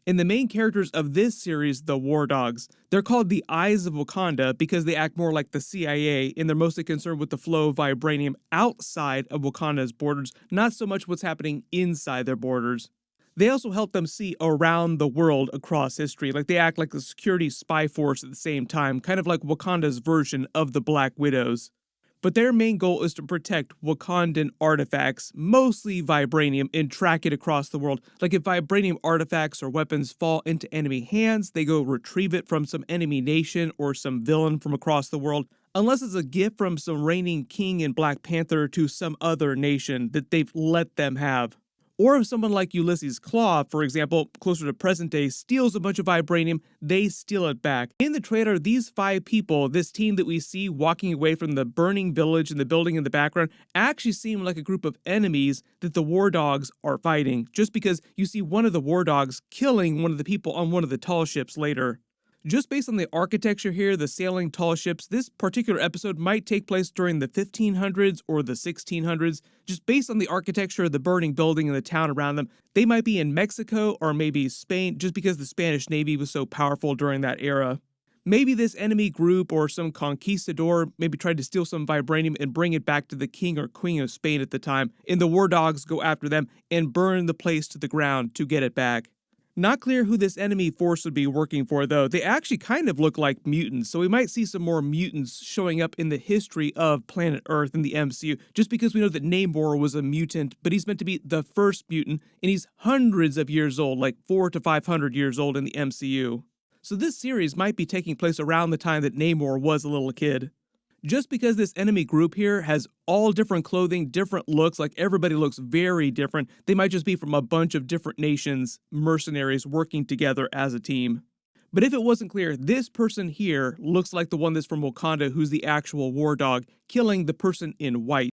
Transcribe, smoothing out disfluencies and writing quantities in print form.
And the main characters of this series, the War Dogs, they're called the Eyes of Wakanda because they act more like the CIA and they're mostly concerned with the flow of vibranium outside of Wakanda's borders, not so much what's happening inside their borders. They also help them see around the world across history, like they act like a security spy force at the same time, kind of like Wakanda's version of the Black Widows. But their main goal is to protect Wakandan artifacts, mostly vibranium, and track it across the world. Like if vibranium artifacts or weapons fall into enemy hands, they go retrieve it from some enemy nation or some villain from across the world, unless it's a gift from some reigning king in Black Panther to some other nation that they've let them have. Or if someone like Ulysses Claw, for example, closer to present day, steals a bunch of vibranium, they steal it back. In the trailer, these 5 people, this team that we see walking away from the burning village and the building in the background, actually seem like a group of enemies that the War Dogs are fighting, just because you see one of the War Dogs killing one of the people on one of the tall ships later. Just based on the architecture here, the sailing tall ships, this particular episode might take place during the 1500s or the 1600s. Just based on the architecture of the burning building and the town around them, they might be in Mexico or maybe Spain, just because the Spanish Navy was so powerful during that era. Maybe this enemy group or some conquistador maybe tried to steal some vibranium and bring it back to the king or queen of Spain at the time, and the War Dogs go after them and burn the place to the ground to get it back. Not clear who this enemy force would be working for, though. They actually kind of look like mutants, so we might see some more mutants showing up in the history of planet Earth in the MCU, just because we know that Namor was a mutant, but he's meant to be the first mutant, and he's hundreds of years old, like 400 to 500 years old in the MCU. So this series might be taking place around the time that Namor was a little kid. Just because this enemy group here has all different clothing, different looks, like everybody looks very different, they might just be from a bunch of different nations, mercenaries working together as a team. But if it wasn't clear, this person here looks like the one that's from Wakanda who's the actual War Dog, killing the person in white.